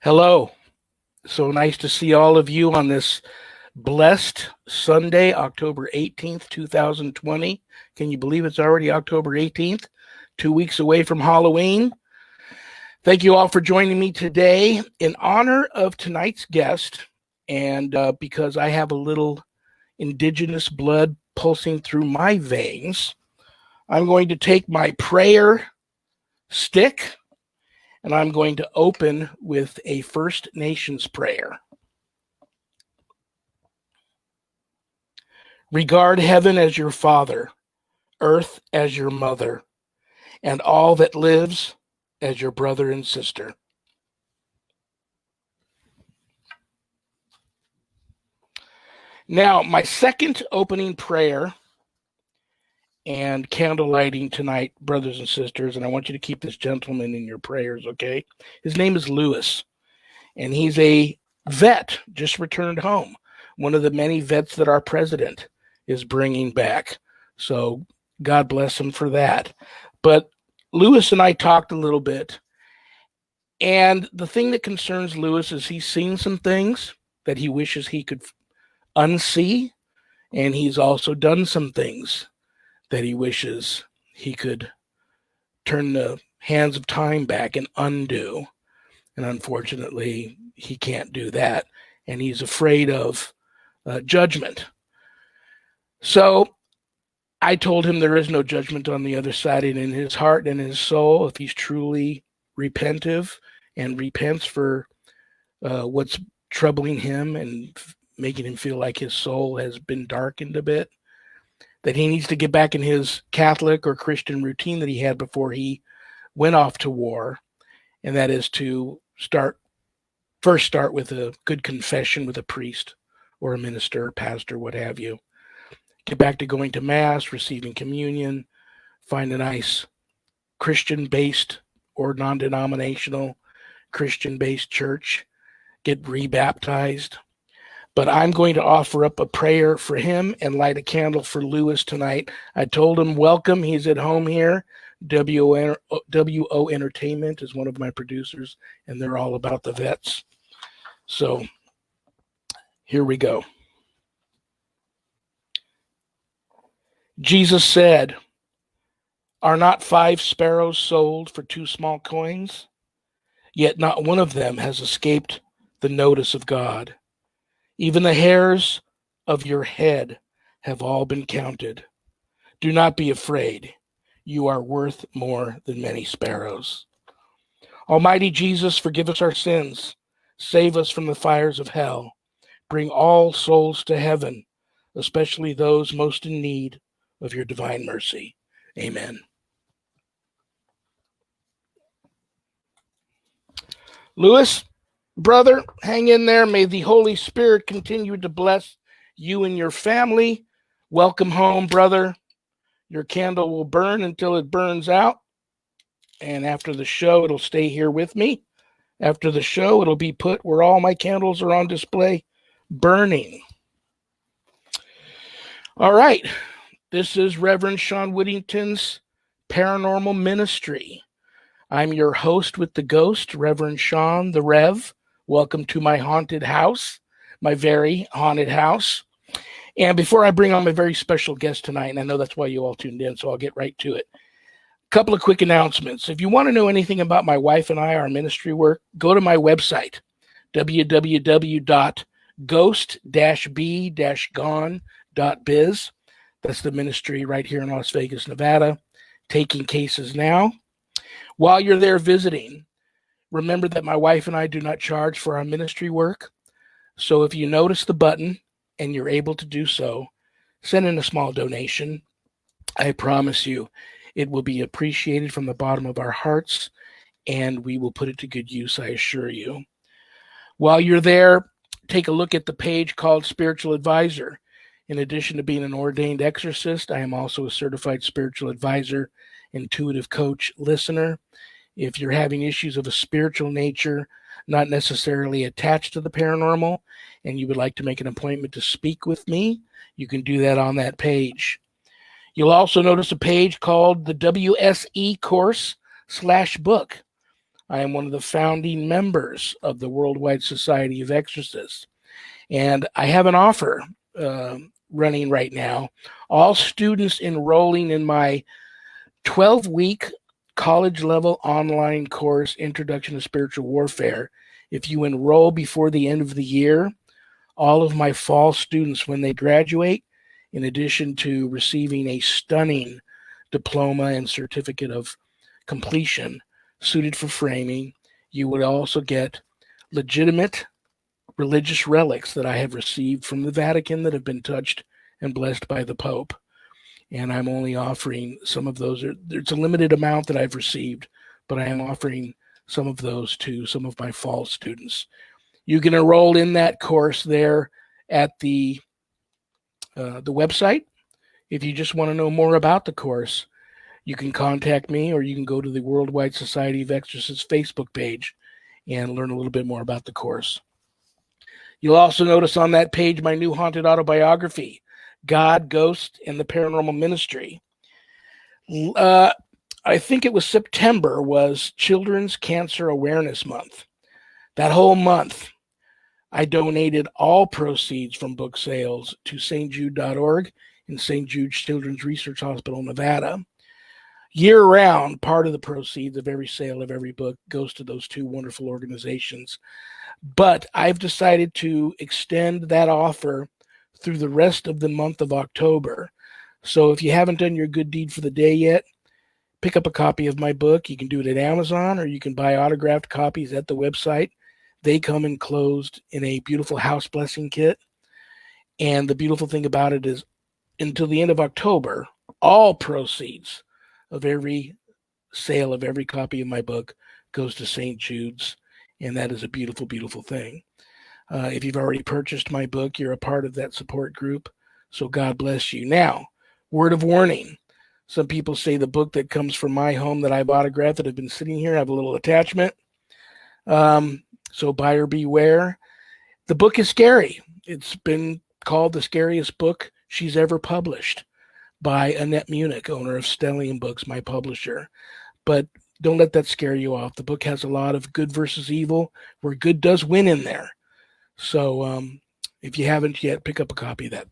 Hello. So nice to see all of you on this blessed Sunday, October 18th, 2020. Can you believe it's already October 18th? 2 weeks away from Halloween. Thank you all for joining me today in honor of tonight's guest. And because I have a little indigenous blood pulsing through my veins, I'm going to take my prayer stick and I'm going to open with a First Nations prayer. Regard heaven as your father, earth as your mother, and all that lives as your brother and sister. Now, my second opening prayer and candle lighting tonight, brothers and sisters, and I want you to keep this gentleman in your prayers, okay? His name is Lewis, and he's a vet, just returned home. One of the many vets that our president is bringing back. So God bless him for that. But Lewis and I talked a little bit, and the thing that concerns Lewis is he's seen some things that he wishes he could unsee, and he's also done some things that he wishes he could turn the hands of time back and undo. And unfortunately, he can't do that. And he's afraid of judgment. So I told him there is no judgment on the other side, and in his heart and his soul, if he's truly repentive and repents for what's troubling him and making him feel like his soul has been darkened a bit, that he needs to get back in his Catholic or Christian routine that he had before he went off to war, and that is to first start with a good confession with a priest or a minister, pastor, what have you. Get back to going to Mass, receiving communion, find a nice Christian-based or non-denominational Christian-based church, get rebaptized. But I'm going to offer up a prayer for him and light a candle for Lewis tonight. I told him, welcome. He's at home here. WO Entertainment is one of my producers, and they're all about the vets. So here we go. Jesus said, "Are not 5 sparrows sold for 2 small coins? Yet not one of them has escaped the notice of God. Even the hairs of your head have all been counted. Do not be afraid. You are worth more than many sparrows." Almighty Jesus, forgive us our sins. Save us from the fires of hell. Bring all souls to heaven, especially those most in need of your divine mercy. Amen. Lewis, brother, hang in there. May the Holy Spirit continue to bless you and your family. Welcome home, brother. Your candle will burn until it burns out. And after the show, it'll stay here with me. After the show, it'll be put where all my candles are on display, burning. All right. This is Reverend Sean Whittington's Paranormal Ministry. I'm your host with the ghost, Reverend Sean the Rev. Welcome to my haunted house, my very haunted house. And before I bring on my very special guest tonight, and I know that's why you all tuned in, so I'll get right to it. A couple of quick announcements. If you want to know anything about my wife and I, our ministry work, go to my website, www.ghost-b-gone.biz. That's the ministry right here in Las Vegas, Nevada, taking cases now. While you're there visiting, remember that my wife and I do not charge for our ministry work. So if you notice the button and you're able to do so, send in a small donation. I promise you it will be appreciated from the bottom of our hearts, and we will put it to good use, I assure you. While you're there, take a look at the page called Spiritual Advisor. In addition to being an ordained exorcist, I am also a certified spiritual advisor, intuitive coach, listener. If you're having issues of a spiritual nature, not necessarily attached to the paranormal, and you would like to make an appointment to speak with me, you can do that on that page. You'll also notice a page called the WSE course /book. I am one of the founding members of the Worldwide Society of Exorcists. And I have an offer running right now. All students enrolling in my 12-week college-level online course, Introduction to Spiritual Warfare, if you enroll before the end of the year, all of my fall students, when they graduate, in addition to receiving a stunning diploma and certificate of completion suited for framing, you would also get legitimate religious relics that I have received from the Vatican that have been touched and blessed by the Pope. And I'm only offering some of those. It's a limited amount that I've received, but I am offering some of those to some of my fall students. You can enroll in that course there at the website. If you just want to know more about the course, you can contact me, or you can go to the Worldwide Society of Exorcists Facebook page and learn a little bit more about the course. You'll also notice on that page my new haunted autobiography, God, Ghost, and the Paranormal Ministry. I think it was September was Children's Cancer Awareness Month. That whole month, I donated all proceeds from book sales to stjude.org and St. Jude's Children's Research Hospital, Nevada. Year-round, part of the proceeds of every sale of every book goes to those two wonderful organizations. But I've decided to extend that offer through the rest of the month of October. So if you haven't done your good deed for the day yet, pick up a copy of my book. You can do it at Amazon, or you can buy autographed copies at the website. They come enclosed in a beautiful house blessing kit. And the beautiful thing about it is, until the end of October, all proceeds of every sale of every copy of my book goes to St. Jude's. And that is a beautiful, beautiful thing. If you've already purchased my book, you're a part of that support group. So God bless you. Now, word of warning. Some people say the book that comes from my home that I've autographed that have been sitting here, I have a little attachment. So buyer beware. The book is scary. It's been called the scariest book she's ever published by Annette Munich, owner of Stellium Books, my publisher. But don't let that scare you off. The book has a lot of good versus evil, where good does win in there. So if you haven't yet, pick up a copy of that.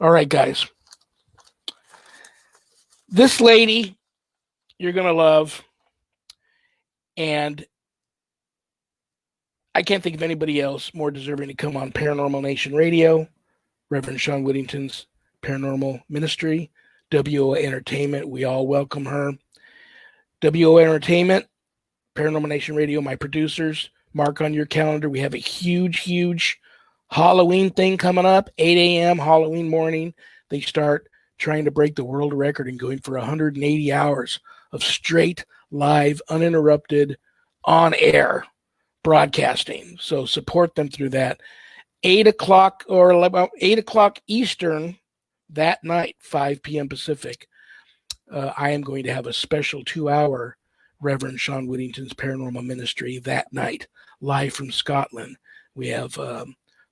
All right, guys. This lady you're going to love. And I can't think of anybody else more deserving to come on Paranormal Nation Radio. Reverend Sean Whittington's Paranormal Ministry, WO Entertainment. We all welcome her. WO Entertainment, Paranormal Nation Radio, my producers. Mark on your calendar. We have a huge, huge Halloween thing coming up, 8 a.m. Halloween morning. They start trying to break the world record and going for 180 hours of straight, live, uninterrupted, on-air broadcasting. So support them through that. 8 o'clock or about 8 o'clock Eastern that night, 5 p.m. Pacific. I am going to have a special 2-hour Reverend Sean Whittington's Paranormal Ministry that night, live from Scotland. We have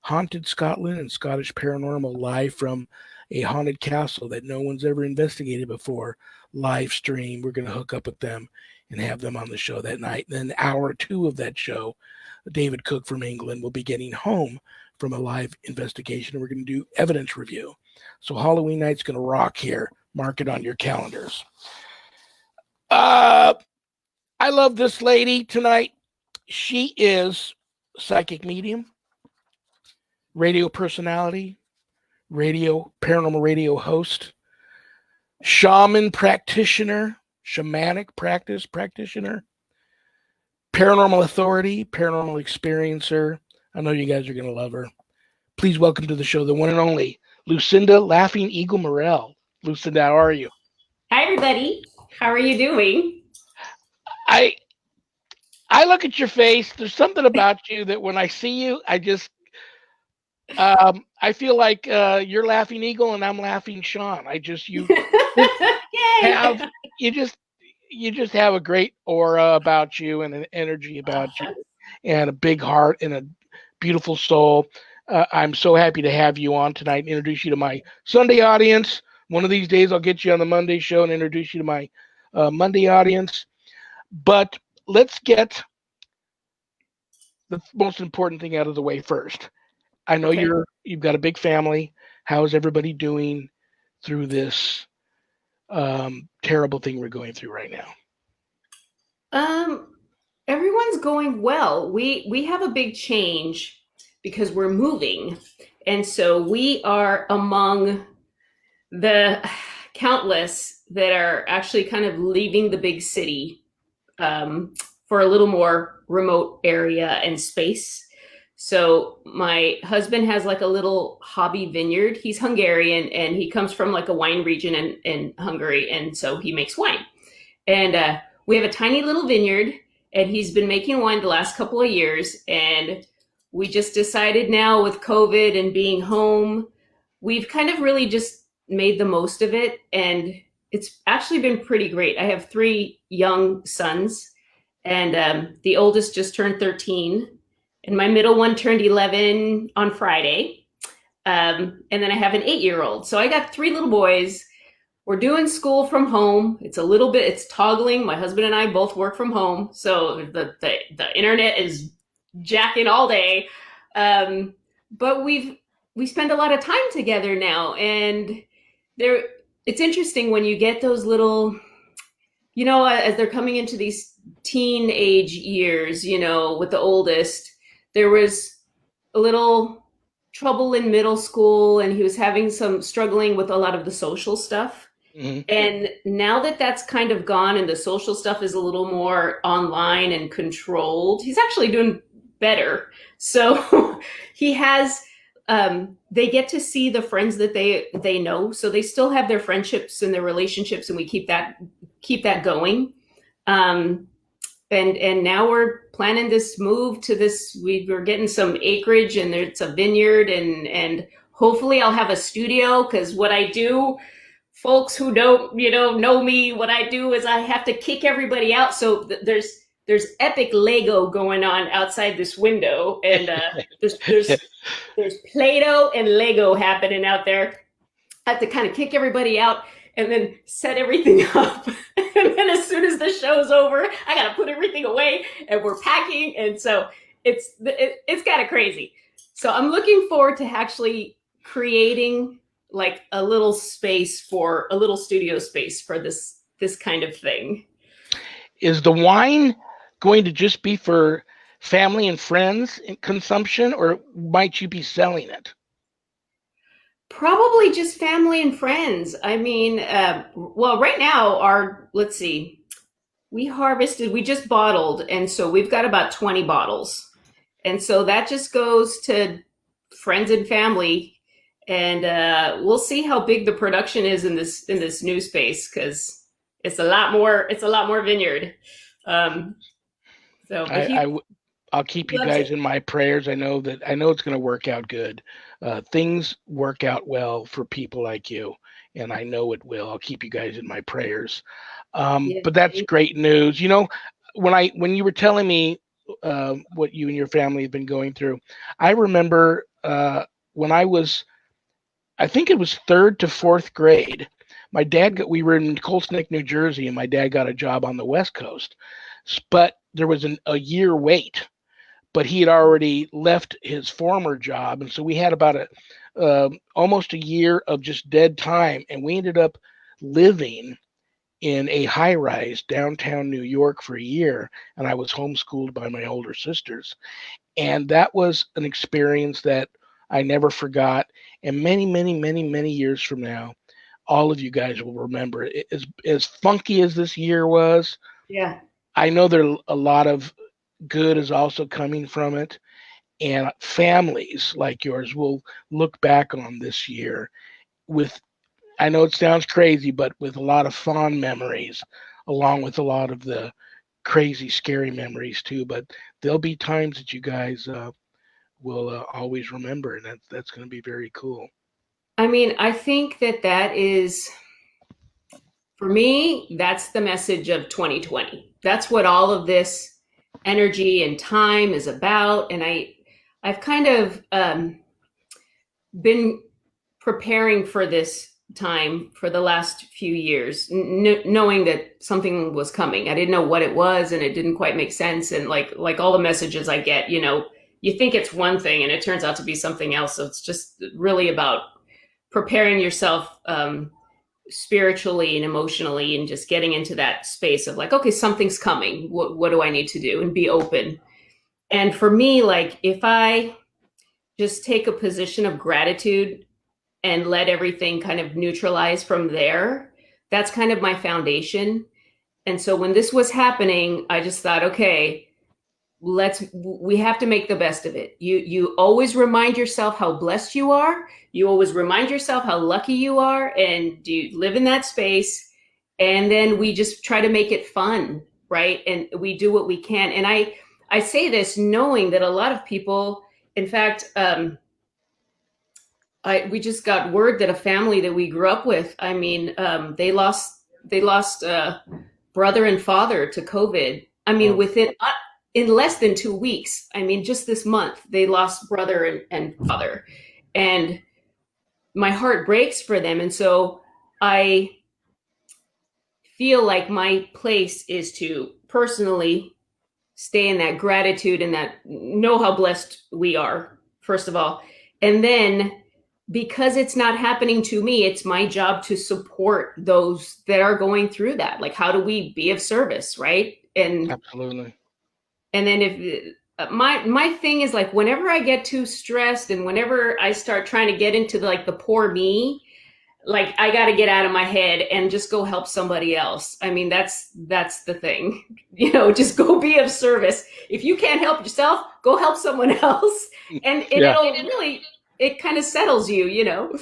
Haunted Scotland and Scottish Paranormal live from a haunted castle that no one's ever investigated before, live stream. We're going to hook up with them and have them on the show that night. And then hour 2 of that show, David Cook from England will be getting home from a live investigation. We're going to do evidence review. So Halloween night's going to rock here. Mark it on your calendars. I love this lady tonight. She is psychic medium, radio personality, paranormal radio host, shaman practitioner, shamanic practice practitioner, paranormal authority, paranormal experiencer. I know you guys are going to love her. Please welcome to the show the one and only Lucinda Laughing Eagle Morel. Lucinda, how are you? Hi, everybody. How are you doing? I look at your face. There's something about you that when I see you, I just I feel like you're Laughing Eagle and I'm Laughing Sean. you just have a great aura about you and an energy about you and a big heart and a beautiful soul. I'm so happy to have you on tonight and introduce you to my Sunday audience. One of these days I'll get you on the Monday show and introduce you to my Monday audience. But let's get the most important thing out of the way first. I know Okay. you've got a big family. How's everybody doing through this terrible thing we're going through right now? Um, Everyone's going well. We have a big change because we're moving, and so we are among the countless that are actually kind of leaving the big city for a little more remote area and space. So my husband has like a little hobby vineyard. He's Hungarian and he comes from like a wine region in Hungary, and so he makes wine. And we have a tiny little vineyard, and he's been making wine the last couple of years. And we just decided now with COVID and being home, we've kind of really just made the most of it. And it's actually been pretty great. I have three young sons, and the oldest just turned 13, and my middle one turned 11 on Friday. And then I have an 8-year-old. So I got three little boys. We're doing school from home. It's a little bit, it's toggling. My husband and I both work from home. So the internet is jacking all day. But we spend a lot of time together now. And there, it's interesting when you get those little, as they're coming into these teenage years, with the oldest, there was a little trouble in middle school and he was having some struggling with a lot of the social stuff. Mm-hmm. And now that that's kind of gone and the social stuff is a little more online and controlled, he's actually doing better. So he has, they get to see the friends that they know. So they still have their friendships and their relationships, and we keep that going. And now we're planning this move to this. We're getting some acreage, and it's a vineyard, and hopefully I'll have a studio, because what I do, folks who don't know me, what I do is I have to kick everybody out. So there's epic Lego going on outside this window, and there's Play-Doh and Lego happening out there. I have to kind of kick everybody out and then set everything up. And then as soon as the show's over, I got to put everything away, and we're packing. And so it's kind of crazy. So I'm looking forward to actually creating like a little studio space for this kind of thing. Is the wine going to just be for family and friends consumption, or might you be selling it? Probably just family and friends. I mean, well, right now, let's see, we just bottled, and so we've got about 20 bottles. And so that just goes to friends and family. And we'll see how big the production is in this new space, because it's a lot more vineyard. I'll keep you guys in my prayers. I know it's going to work out good. Things work out well for people like you, and I know it will. I'll keep you guys in my prayers. But that's great news. When you were telling me what you and your family have been going through, I remember when I think it was 3rd to 4th grade. We were in Cold Snake, New Jersey, and my dad got a job on the West Coast, but there was a year wait. But he had already left his former job, and so we had about almost a year of just dead time, and we ended up living in a high-rise downtown New York for a year, and I was homeschooled by my older sisters, and that was an experience that I never forgot. And many, many, many, many years from now, all of you guys will remember it. As funky as this year was. Yeah, I know there a lot of good is also coming from it, and families like yours will look back on this year with, I know it sounds crazy, but with a lot of fond memories, along with a lot of the crazy, scary memories too. But there'll be times that you guys will always remember, and that's going to be very cool. I mean, I think that is, for me, that's the message of 2020. That's what all of this energy and time is about. And I've kind of been preparing for this time for the last few years, knowing that something was coming. I didn't know what it was, and it didn't quite make sense. And like all the messages I get, you think it's one thing, and it turns out to be something else. So it's just really about preparing yourself spiritually and emotionally, and just getting into that space of like, okay, something's coming. What do I need to do? And be open. And for me, like if I just take a position of gratitude and let everything kind of neutralize from there, that's kind of my foundation. And so when this was happening, I just thought, okay, we have to make the best of it. You always remind yourself how blessed you are. You always remind yourself how lucky you are, and you live in that space. And then we just try to make it fun, right? And we do what we can. And I say this knowing that a lot of people, in fact, we just got word that a family that we grew up with, I mean, they lost brother and father to COVID. I mean, in less than 2 weeks. I mean, just this month, they lost brother and father, and my heart breaks for them. And so I feel like my place is to personally stay in that gratitude and that know how blessed we are, first of all. And then because it's not happening to me, it's my job to support those that are going through that. Like, how do we be of service, right? And absolutely. And then if my thing is like, whenever I get too stressed and whenever I start trying to get into the poor me, like I got to get out of my head and just go help somebody else. I mean, that's the thing, just go be of service. If you can't help yourself, go help someone else. And it kind of settles you.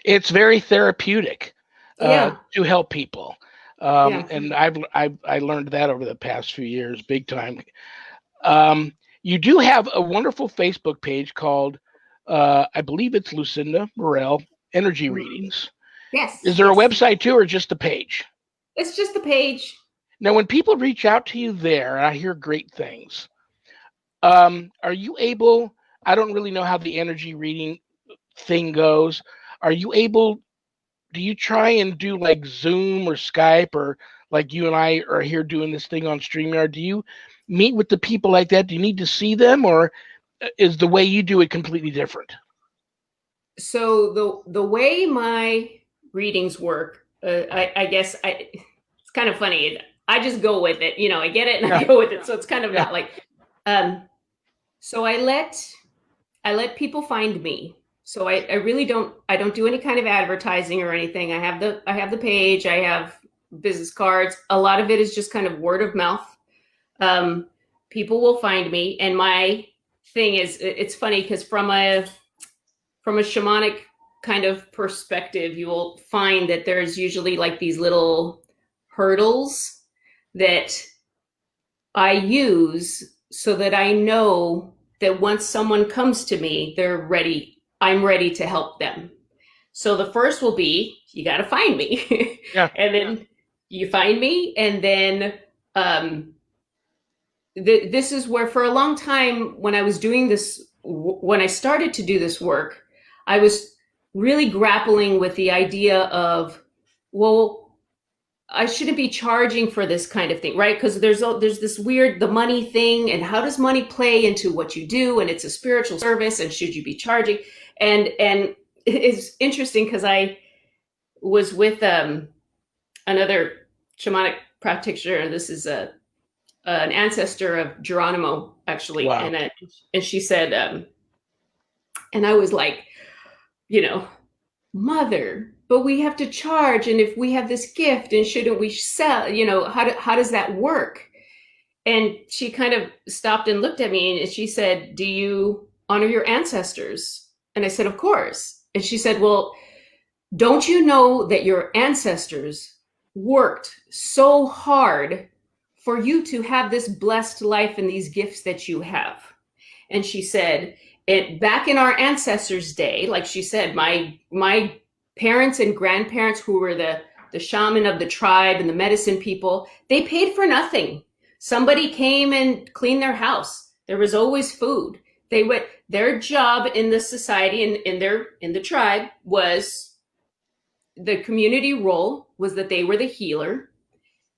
It's very therapeutic Yeah. to help people. And I learned that over the past few years, big time. You do have a wonderful Facebook page called, I believe it's LUCINDA MOREL Energy Readings. Yes. Is there a website too, or just a page? It's just a page. Now, when people reach out to you there, I hear great things. Are you able? I don't really know how the energy reading thing goes. Are you able? Do you try and do like Zoom or Skype, or like you and I are here doing this thing on StreamYard? Do you meet with the people like that? Do you need to see them, or is the way you do it completely different? So the way my readings work, I guess it's kind of funny. I just go with it, I get it and I go with it. So it's kind of not like, so I let people find me. So I really don't do any kind of advertising or anything. I have the page, I have business cards. A lot of it is just kind of word of mouth. People will find me. And my thing is, it's funny because from a shamanic kind of perspective, you will find that there's usually like these little hurdles that I use so that I know that once someone comes to me, I'm ready to help them. So the first will be, you got to find me. Yeah. And then you find me. And then this is where for a long time, when I was doing this, when I started to do this work, I was really grappling with the idea of, well, I shouldn't be charging for this kind of thing, right? Because there's this weird, the money thing, and how does money play into what you do? And it's a spiritual service, and should you be charging? And it's interesting because I was with another shamanic practitioner. This is an ancestor of Geronimo, actually. Wow. And she said, and I was like, mother, but we have to charge. And if we have this gift, and shouldn't we sell, how does that work? And she kind of stopped and looked at me, and she said, do you honor your ancestors? And I said, of course. And she said, well, don't you know that your ancestors worked so hard for you to have this blessed life and these gifts that you have? And she said, back in our ancestors' day, like she said, my parents and grandparents, who were the shaman of the tribe and the medicine people, they paid for nothing. Somebody came and cleaned their house. There was always food. Their job in the society and in the tribe was the community role was that they were the healer,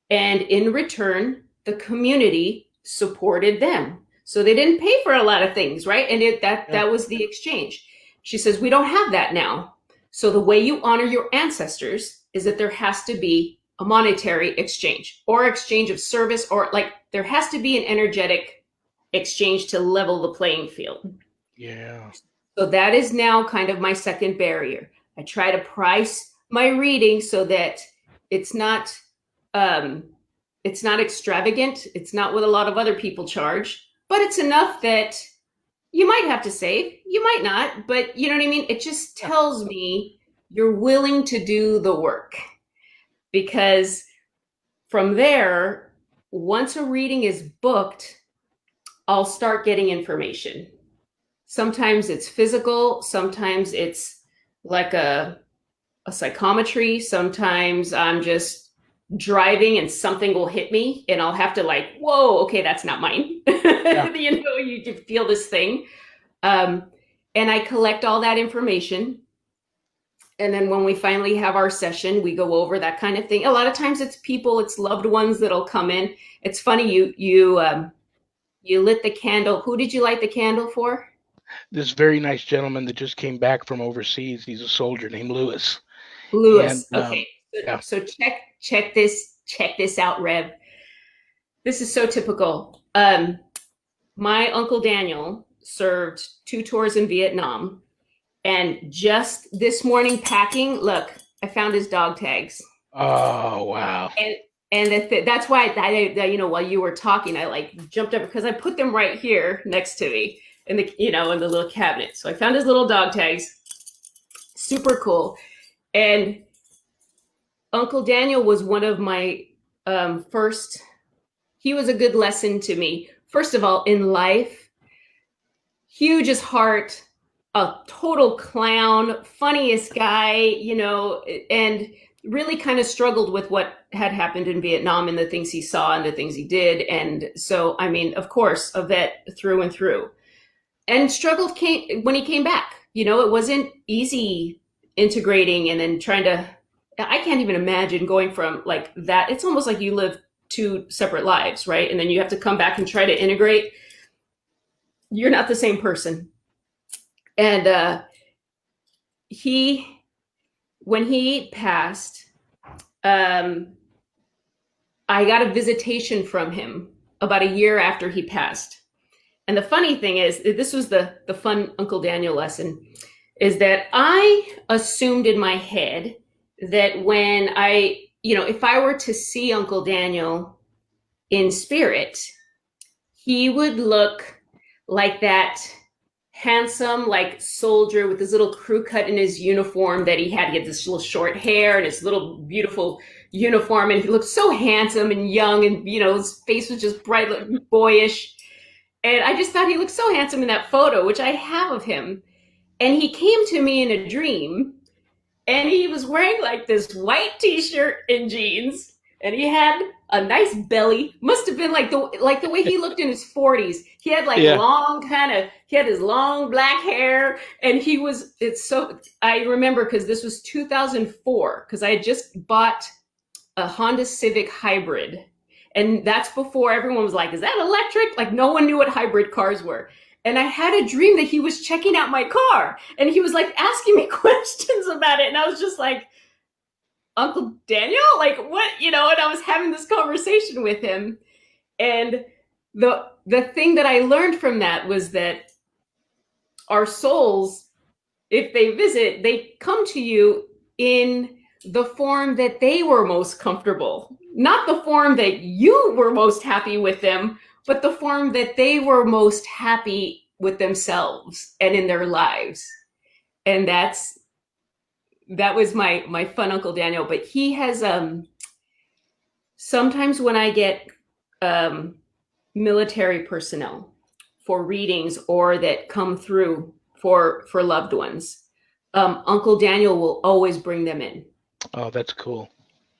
and in return, the community supported them. So they didn't pay for a lot of things, right? And that was the exchange. She says, we don't have that now. So the way you honor your ancestors is that there has to be a monetary exchange or exchange of service, or like there has to be an energetic exchange to level the playing field. Yeah. So that is now kind of my second barrier. I try to price my reading so that it's not extravagant. It's not what a lot of other people charge, but it's enough that you might have to save, you might not, but you know what I mean? It just tells me you're willing to do the work, because from there, once a reading is booked, I'll start getting information. Sometimes it's physical, sometimes it's like a psychometry, sometimes I'm just driving and something will hit me and I'll have to like, whoa, okay, that's not mine. Yeah. You know, you feel this thing. And I collect all that information. And then when we finally have our session, we go over that kind of thing. A lot of times it's people, it's loved ones that'll come in. It's funny, you lit the candle. Who did you light the candle for? This very nice gentleman that just came back from overseas. He's a soldier named Lewis. Lewis. And, okay. Yeah. So check this out, Rev. This is so typical. My Uncle Daniel served 2 tours in Vietnam, and just this morning packing, look, I found his dog tags. Oh, wow. And that's why I, you know, while you were talking, I like jumped up because I put them right here next to me in the, you know, in the little cabinet. So I found his little dog tags. Super cool. And Uncle Daniel was one of my first, he was a good lesson to me. First of all, in life, hugest heart, a total clown, funniest guy, you know, and really kind of struggled with what had happened in Vietnam and the things he saw and the things he did. And so, I mean, of course, a vet through and through. And struggled when he came back. You know, it wasn't easy integrating and then trying to, I can't even imagine going from like that. It's almost like you live 2 separate lives, right? And then you have to come back and try to integrate. You're not the same person. And when he passed, I got a visitation from him about a year after he passed. And the funny thing is, this was the fun Uncle Daniel lesson, is that I assumed in my head that when if I were to see Uncle Daniel in spirit, he would look like that handsome, like soldier with his little crew cut in his uniform that he had. He had this little short hair and his little beautiful uniform, and he looked so handsome and young, and you know, his face was just bright, boyish. And I just thought he looked so handsome in that photo, which I have of him. And he came to me in a dream, and he was wearing like this white t-shirt and jeans, and he had a nice belly. Must have been like the way he looked in his 40s. He had like he had his long black hair, and I remember because this was 2004, because I had just bought a Honda Civic hybrid. And that's before everyone was like, is that electric? Like no one knew what hybrid cars were. And I had a dream that he was checking out my car, and he was like asking me questions about it. And I was just like, Uncle Daniel, like what, you know, and I was having this conversation with him. And the thing that I learned from that was that our souls, if they visit, they come to you in the form that they were most comfortable, not the form that you were most happy with them, but the form that they were most happy with themselves and in their lives. And that was my fun Uncle Daniel. But he has sometimes when I get military personnel for readings or that come through for loved ones, Uncle Daniel will always bring them in. Oh, that's cool.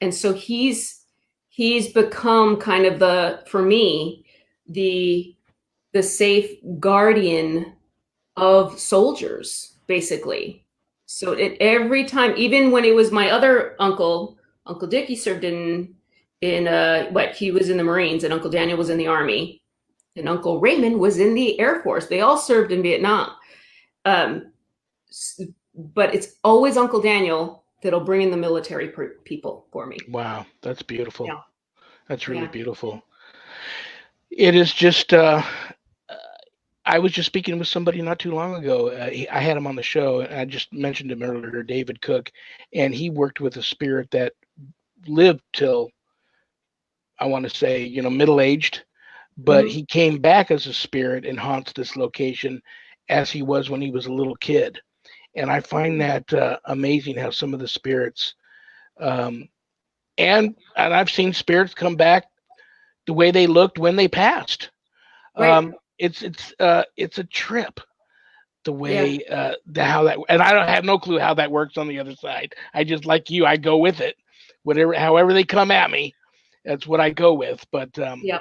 And so he's become kind of for me, the safe guardian of soldiers, basically. So every time, even when it was my other uncle, Uncle Dick, he served in he was in the Marines, and Uncle Daniel was in the Army, and Uncle Raymond was in the Air Force. They all served in Vietnam. But it's always Uncle Daniel that'll bring in the military people for me. Wow, that's beautiful. Yeah. That's really beautiful. It is just, I was just speaking with somebody not too long ago. I had him on the show, and I just mentioned him earlier, David Cook, and he worked with a spirit that lived till, I want to say, middle-aged, but he came back as a spirit and haunts this location as he was when he was a little kid. And I find that amazing how some of the spirits, and I've seen spirits come back the way they looked when they passed. Right. It's a trip, the way how that, and I have no clue how that works on the other side. I just, like you, I go with it, however they come at me, that's what I go with. But when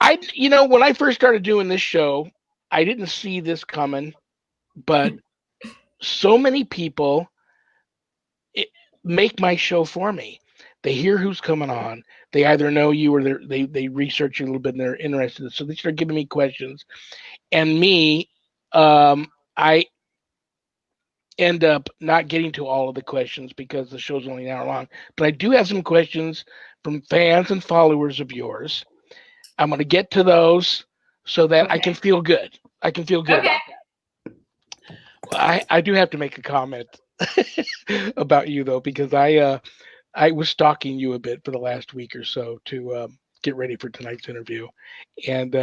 I first started doing this show, I didn't see this coming, but so many people make my show for me. They hear who's coming on. They either know you or they research you a little bit and they're interested. So they start giving me questions. And me, I end up not getting to all of the questions because the show's only an hour long. But I do have some questions from fans and followers of yours. I'm going to get to those so that I can feel good. I can feel good. Okay. I do have to make a comment about you, though, because I was stalking you a bit for the last week or so to get ready for tonight's interview. And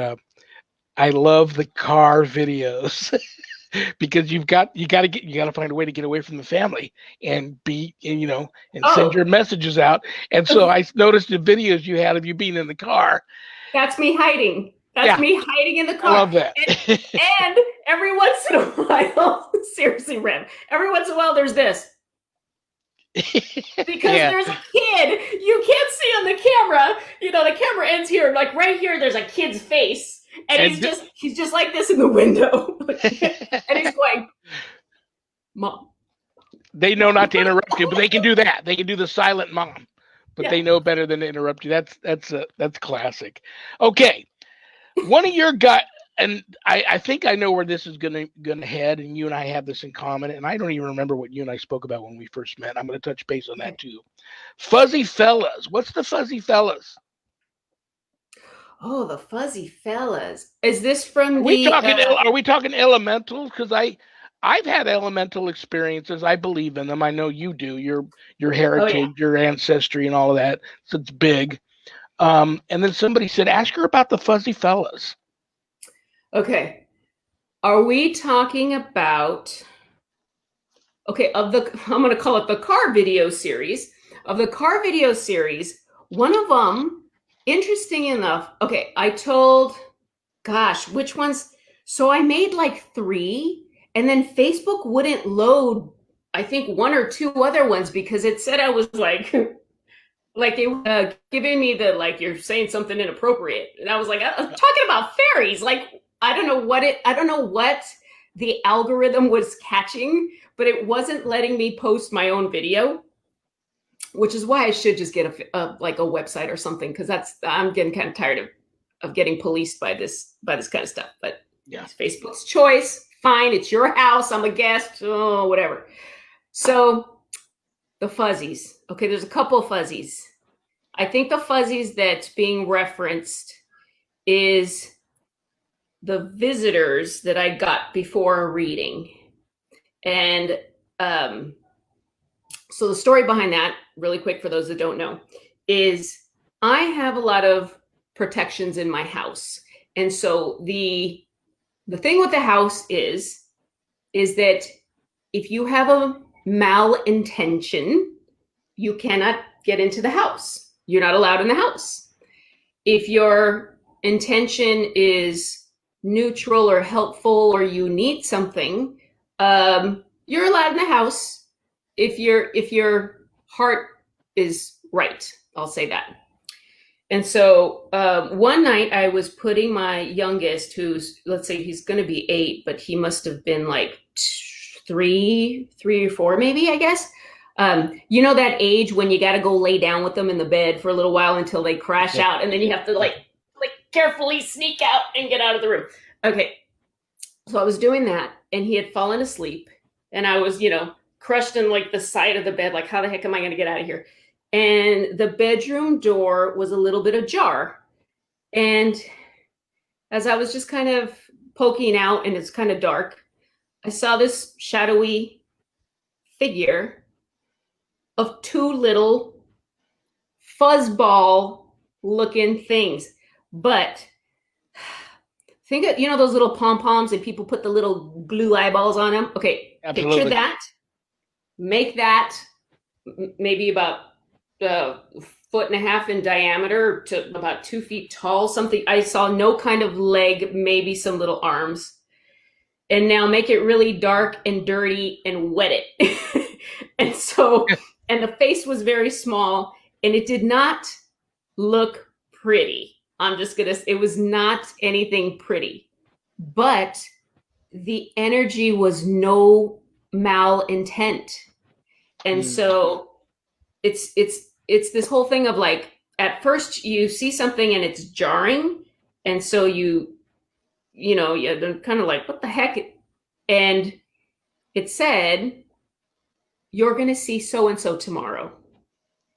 I love the car videos because you got to find a way to get away from the family and send your messages out. And so I noticed the videos you had of you being in the car. That's me hiding. That's me hiding in the car. I love that. And every once in a while, seriously, Rem, every once in a while there's this. Because there's a kid you can't see on the camera. The camera ends here, like right here, there's a kid's face. And he's just like this in the window. And he's going, Mom. They know not to interrupt you, but they can do that. They can do the silent mom. But they know better than to interrupt you. That's classic. Okay. One of your guys, and I think I know where this is gonna head, and you and I have this in common, and I don't even remember what you and I spoke about when we first met. I'm gonna touch base on that too. Fuzzy fellas. What's the fuzzy fellas? Oh, the fuzzy fellas. Is this from are we talking elementals? Because I've had elemental experiences. I believe in them. I know you do. Your heritage, your ancestry, and all of that. So it's big. And then somebody said, ask her about the fuzzy fellas. Okay. Are we talking about, I'm going to call it the car video series. Of the car video series, one of them, interesting enough, I told, which ones? So I made like 3, and then Facebook wouldn't load, I think 1 or 2 other ones because it said I was like they were giving me the, like, you're saying something inappropriate. And I was like, I'm talking about fairies. Like, I don't know what the algorithm was catching, but it wasn't letting me post my own video, which is why I should just get a website or something. Cause I'm getting kind of tired of getting policed by this kind of stuff, but it's Facebook's choice. Fine. It's your house. I'm a guest. Oh, whatever. So the fuzzies. Okay, there's a couple of fuzzies. I think the fuzzies that's being referenced is the visitors that I got before a reading. And so the story behind that, really quick for those that don't know, is I have a lot of protections in my house. And so the thing with the house is that if you have a malintention, you cannot get into the house. You're not allowed in the house. If your intention is neutral or helpful, or you need something, you're allowed in the house if your heart is right. I'll say that. And so one night I was putting my youngest, who's, let's say he's going to be 8, but he must have been like three or four, maybe, I guess. You know that age when you got to go lay down with them in the bed for a little while until they crash out, and then you have to like carefully sneak out and get out of the room. Okay, so I was doing that, and he had fallen asleep, and I was, crushed in like the side of the bed, like how the heck am I going to get out of here? And the bedroom door was a little bit ajar, and as I was just kind of poking out, and it's kind of dark, I saw this shadowy figure of two little fuzzball looking things. But think of, those little pom-poms and people put the little glue eyeballs on them. Okay, Absolutely. Picture that. Make that maybe about a foot and a half in diameter to about 2 feet tall. Something, I saw no kind of leg, maybe some little arms. And now make it really dark and dirty and wet it. And so, and the face was very small, and it did not look pretty. It was not anything pretty, but the energy was no malintent. And so it's this whole thing of like, at first you see something and it's jarring. And so you're kind of like, what the heck? And it said, you're going to see so-and-so tomorrow.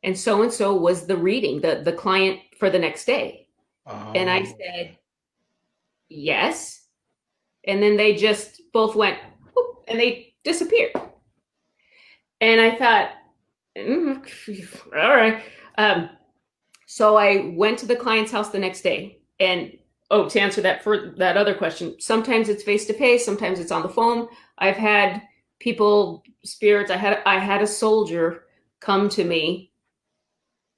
And so was the reading, the client for the next day. Oh. And I said, yes. And then they just both went, whoop, and they disappeared. And I thought, all right. So I went to the client's house the next day. And to answer that for that other question, sometimes it's face-to-face, sometimes it's on the phone. I've had people, spirits, I had a soldier come to me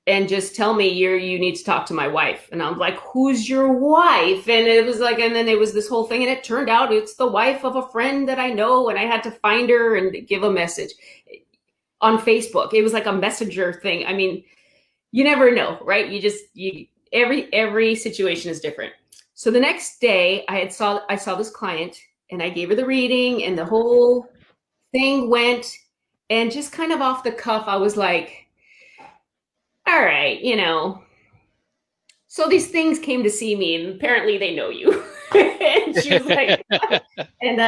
and just tell me, you need to talk to my wife. And I'm like, who's your wife? And it was like, and then it was this whole thing, and it turned out it's the wife of a friend that I know, and I had to find her and give a message on Facebook. It was like a messenger thing. I mean, you never know, right? Every situation is different. So the next day I saw this client, and I gave her the reading, and the whole thing went, and just kind of off the cuff, I was like, all right, so these things came to see me, and apparently they know you. And she was like, and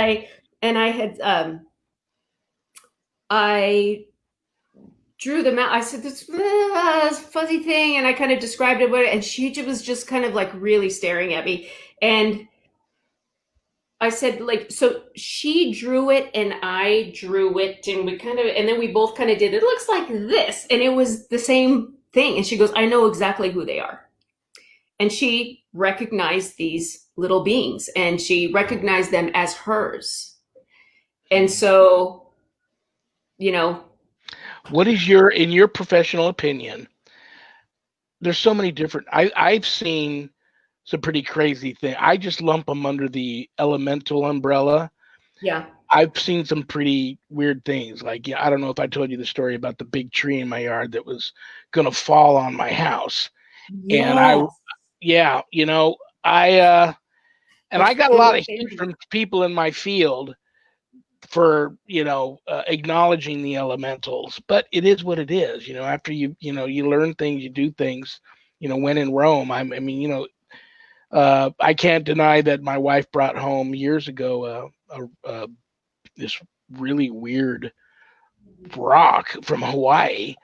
I drew them out. I said, this fuzzy thing, and I kind of described it, and she was just kind of like really staring at me. And I said, like, so she drew it and I drew it, and and then we both kind of did, it looks like this. And it was the same thing. And she goes, I know exactly who they are. And she recognized these little beings, and she recognized them as hers. And so, what is in your professional opinion, there's so many different, I've seen some pretty crazy things. I just lump them under the elemental umbrella. Yeah. I've seen some pretty weird things. Like, I don't know if I told you the story about the big tree in my yard that was going to fall on my house. Yes. And I got a lot of heat from people in my field for, acknowledging the elementals, but it is what it is. After you learn things, you do things, when in Rome. I can't deny that my wife brought home years ago this really weird rock from Hawaii,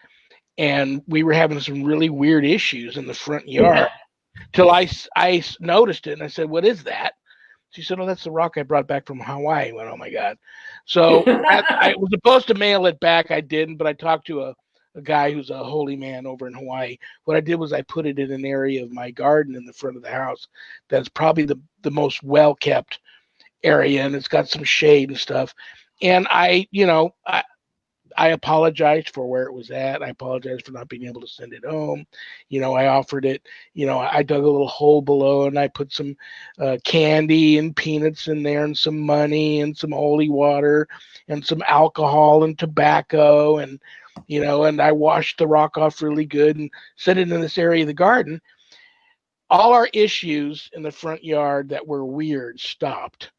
and we were having some really weird issues in the front yard till I noticed it, and I said, what is that? She said, oh, that's the rock I brought back from Hawaii. I went, oh my God. So I was supposed to mail it back. I didn't, but I talked to a guy who's a holy man over in Hawaii. What I did was I put it in an area of my garden in the front of the house that's probably the most well-kept area, and it's got some shade and stuff. And I apologized for where it was at. I apologized for not being able to send it home. I offered it, I dug a little hole below, and I put some candy and peanuts in there, and some money and some holy water and some alcohol and tobacco, and and I washed the rock off really good and set it in this area of the garden. All our issues in the front yard that were weird stopped.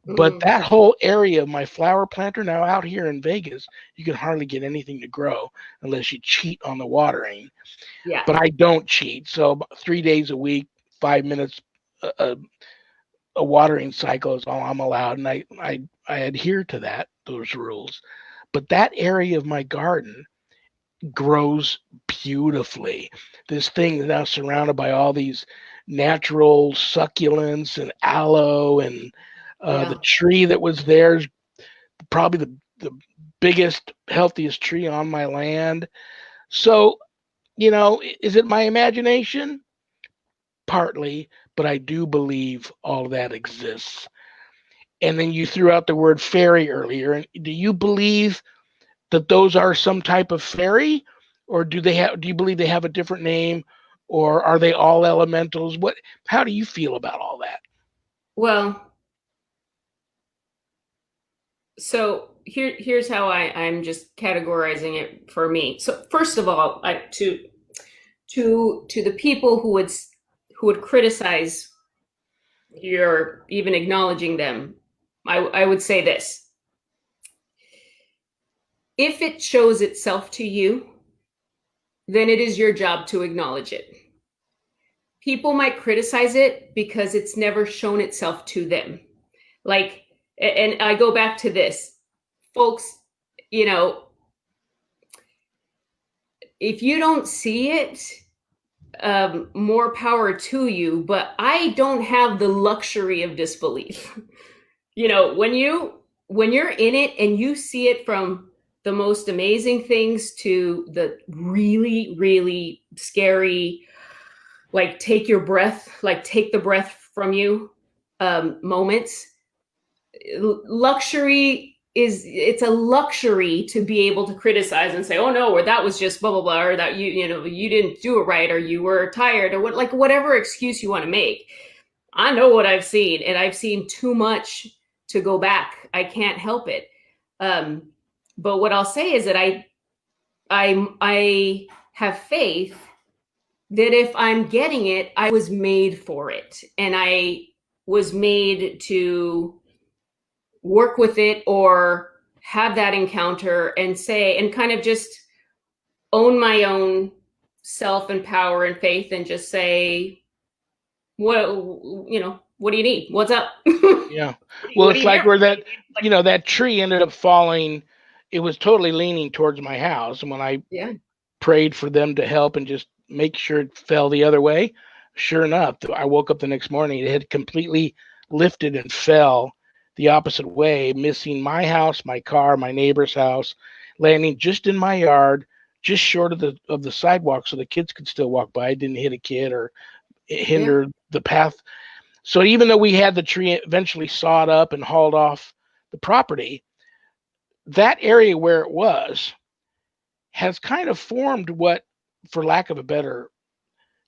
But that whole area of my flower planter, now out here in Vegas, you can hardly get anything to grow unless you cheat on the watering. Yeah. But I don't cheat. So 3 days a week, 5 minutes a watering cycle is all I'm allowed, and I adhere to those rules. But that area of my garden grows beautifully. This thing is now surrounded by all these natural succulents and aloe, and the tree that was there is probably the biggest, healthiest tree on my land. So, is it my imagination? Partly, but I do believe all that exists. And then you threw out the word fairy earlier. And do you believe that those are some type of fairy, or do you believe they have a different name, or are they all elementals? How do you feel about all that? Well, so here's how I'm just categorizing it for me. So first of all, to the people who would criticize your even acknowledging them, I would say this: if it shows itself to you, then it is your job to acknowledge it. People might criticize it because it's never shown itself to them. Like, and I go back to this, folks, if you don't see it, more power to you, but I don't have the luxury of disbelief. When you're in it and you see it, from the most amazing things to the really, really scary, like take the breath from you moments. It's a luxury to be able to criticize and say, oh no, or that was just blah blah blah, or that you didn't do it right, or you were tired, or whatever excuse you want to make. I know what I've seen, and I've seen too much to go back. I can't help it. But what I'll say is that I have faith that if I'm getting it, I was made for it, and I was made to work with it or have that encounter and say, and kind of just own my own self and power and faith, and just say, what do you need? What's up? Yeah. Well, it's like where that tree ended up falling. It was totally leaning towards my house. And when I prayed for them to help and just make sure it fell the other way, sure enough, I woke up the next morning. It had completely lifted and fell the opposite way, missing my house, my car, my neighbor's house, landing just in my yard, just short of the sidewalk, so the kids could still walk by. I didn't hit a kid or hinder the path. So even though we had the tree eventually sawed up and hauled off the property, that area where it was has kind of formed what, for lack of a better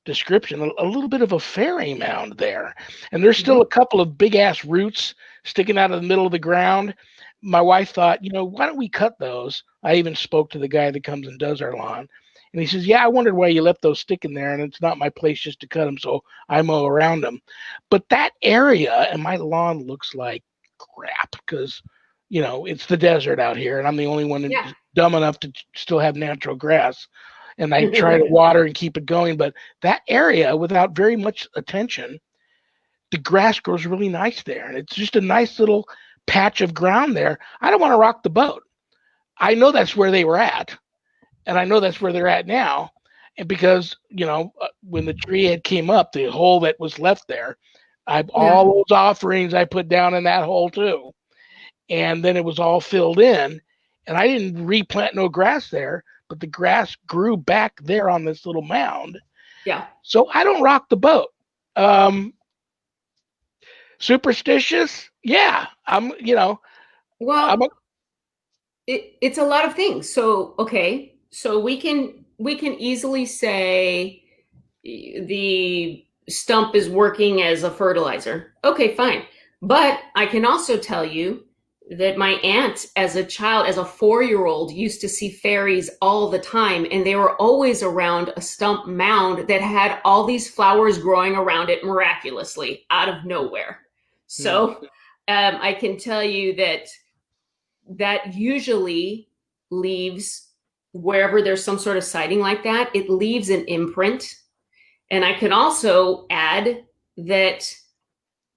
description, a little bit of a fairy mound there. And there's still a couple of big ass roots sticking out of the middle of the ground. My wife thought, why don't we cut those? I even spoke to the guy that comes and does our lawn. And he says, yeah, I wondered why you left those sticking there, and it's not my place just to cut them, so I mow around them. But that area, and my lawn looks like crap because, it's the desert out here, and I'm the only one dumb enough to still have natural grass. And I try to water and keep it going. But that area, without very much attention, the grass grows really nice there. And it's just a nice little patch of ground there. I don't want to rock the boat. I know that's where they were at. And I know that's where they're at now. And because, when the tree had came up, the hole that was left there, all those offerings I put down in that hole too. And then it was all filled in. And I didn't replant no grass there, but the grass grew back there on this little mound. Yeah. So I don't rock the boat. Superstitious? Yeah. It's a lot of things. So, okay. So we can easily say the stump is working as a fertilizer. Okay, fine. But I can also tell you that my aunt, as a child, as a 4-year-old, used to see fairies all the time, and they were always around a stump mound that had all these flowers growing around it miraculously out of nowhere. So I can tell you that usually leaves, wherever there's some sort of sighting like that, it leaves an imprint. And I can also add that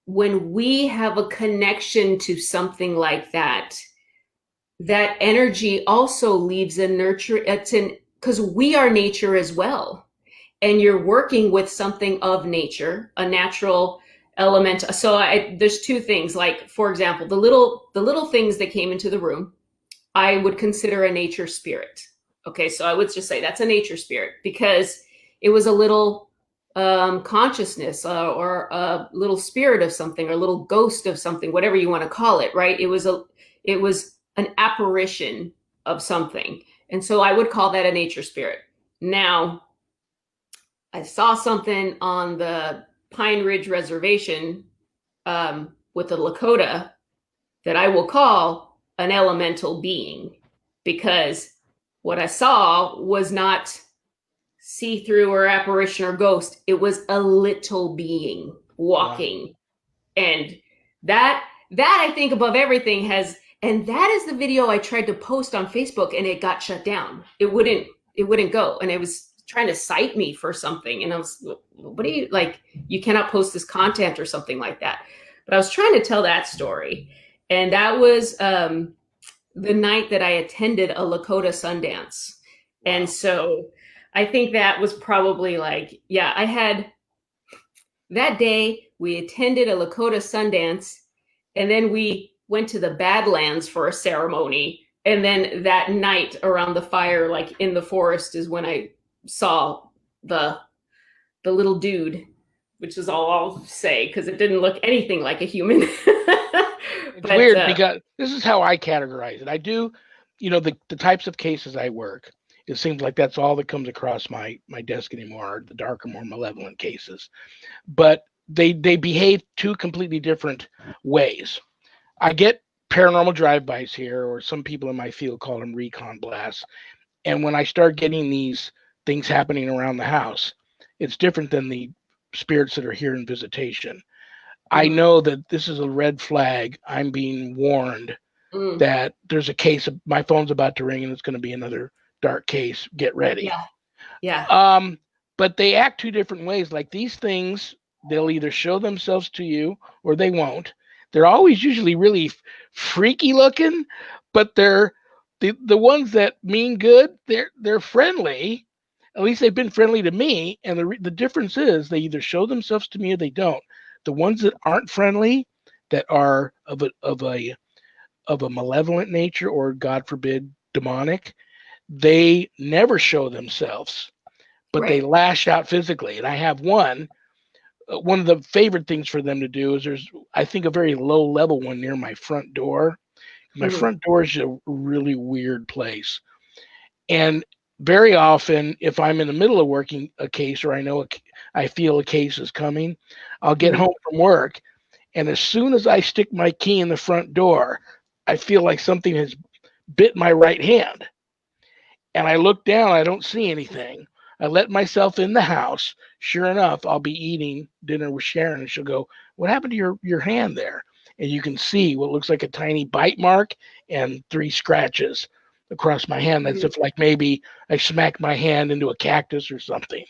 when we have a connection to something like that, that energy also leaves a nurture. It's an because we are nature as well, and you're working with something of nature, a natural element. So there's two things. Like, for example, the little things that came into the room, I would consider a nature spirit. Okay, so I would just say that's a nature spirit because it was a little consciousness or a little spirit of something or a little ghost of something, whatever you want to call it, right? It was an apparition of something. And so I would call that a nature spirit. Now, I saw something on the Pine Ridge Reservation with the Lakota that I will call an elemental being, because what I saw was not see-through or apparition or ghost. It was a little being walking. Wow. And that I think above everything has, and that is the video I tried to post on Facebook and it got shut down. It wouldn't go. And it was trying to cite me for something. And I was, what do you, like, you cannot post this content or something like that. But I was trying to tell that story. And that was the night that I attended a Lakota Sundance. Wow. And so I think that was probably like, yeah, I had that day we attended a Lakota Sundance, and then we went to the Badlands for a ceremony. And then that night around the fire, like in the forest, is when I saw the little dude, which is all I'll say, because it didn't look anything like a human. It's weird because this is how I categorize it. I do, the types of cases I work, it seems like that's all that comes across my desk anymore, are the darker, more malevolent cases. But they behave two completely different ways. I get paranormal drive-bys here, or some people in my field call them recon blasts. And when I start getting these things happening around the house, it's different than the spirits that are here in visitation. I know that this is a red flag. I'm being warned that there's a case of, my phone's about to ring and it's going to be another dark case. Get ready. Yeah. But they act two different ways. Like these things, they'll either show themselves to you or they won't. They're always usually really freaky looking, but they're the ones that mean good. They're friendly. At least they've been friendly to me. And the difference is they either show themselves to me or they don't. The ones that aren't friendly, that are of a malevolent nature, or God forbid demonic, they never show themselves, but they lash out physically. And I have one of the favorite things for them to do is there's, I think, a very low level one near my front door. My front door is a really weird place. And very often, if I'm in the middle of working a case, or I feel a case is coming, I'll get home from work, and as soon as I stick my key in the front door, I feel like something has bit my right hand. And I look down, I don't see anything. I let myself in the house. Sure enough, I'll be eating dinner with Sharon, and she'll go, "What happened to your hand there?" And you can see what looks like a tiny bite mark and 3 scratches across my hand. That's if, like, maybe I smacked my hand into a cactus or something.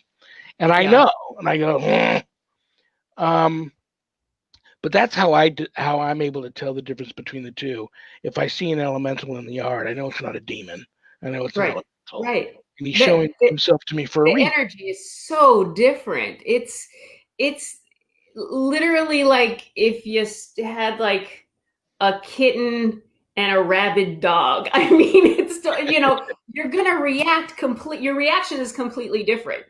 And I know, and I go, but that's how I'm able to tell the difference between the two. If I see an elemental in the yard, I know it's not a demon. I know it's an elemental. Right. And he's showing himself to me for a reason. The energy is so different. It's literally like if you had like a kitten and a rabid dog. I mean, it's, you're going to react your reaction is completely different,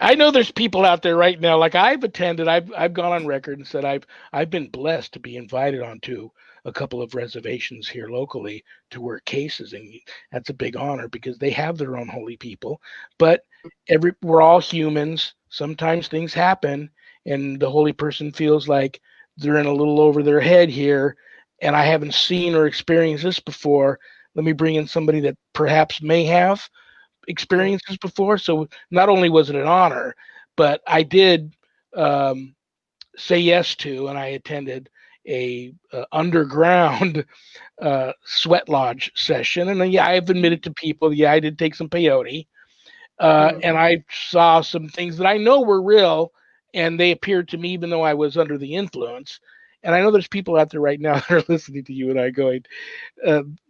I know there's people out there right now, like I've gone on record and said I've been blessed to be invited onto a couple of reservations here locally to work cases, and that's a big honor because they have their own holy people. But we're all humans. Sometimes things happen, and the holy person feels like they're in a little over their head here, and I haven't seen or experienced this before. Let me bring in somebody that perhaps may have experiences before. So not only was it an honor, but I did say yes to, and I attended underground sweat lodge session, and yeah, I've admitted to people, yeah, I did take some peyote, and I saw some things that I know were real, and they appeared to me even though I was under the influence. And I know there's people out there right now that are listening to you and I going,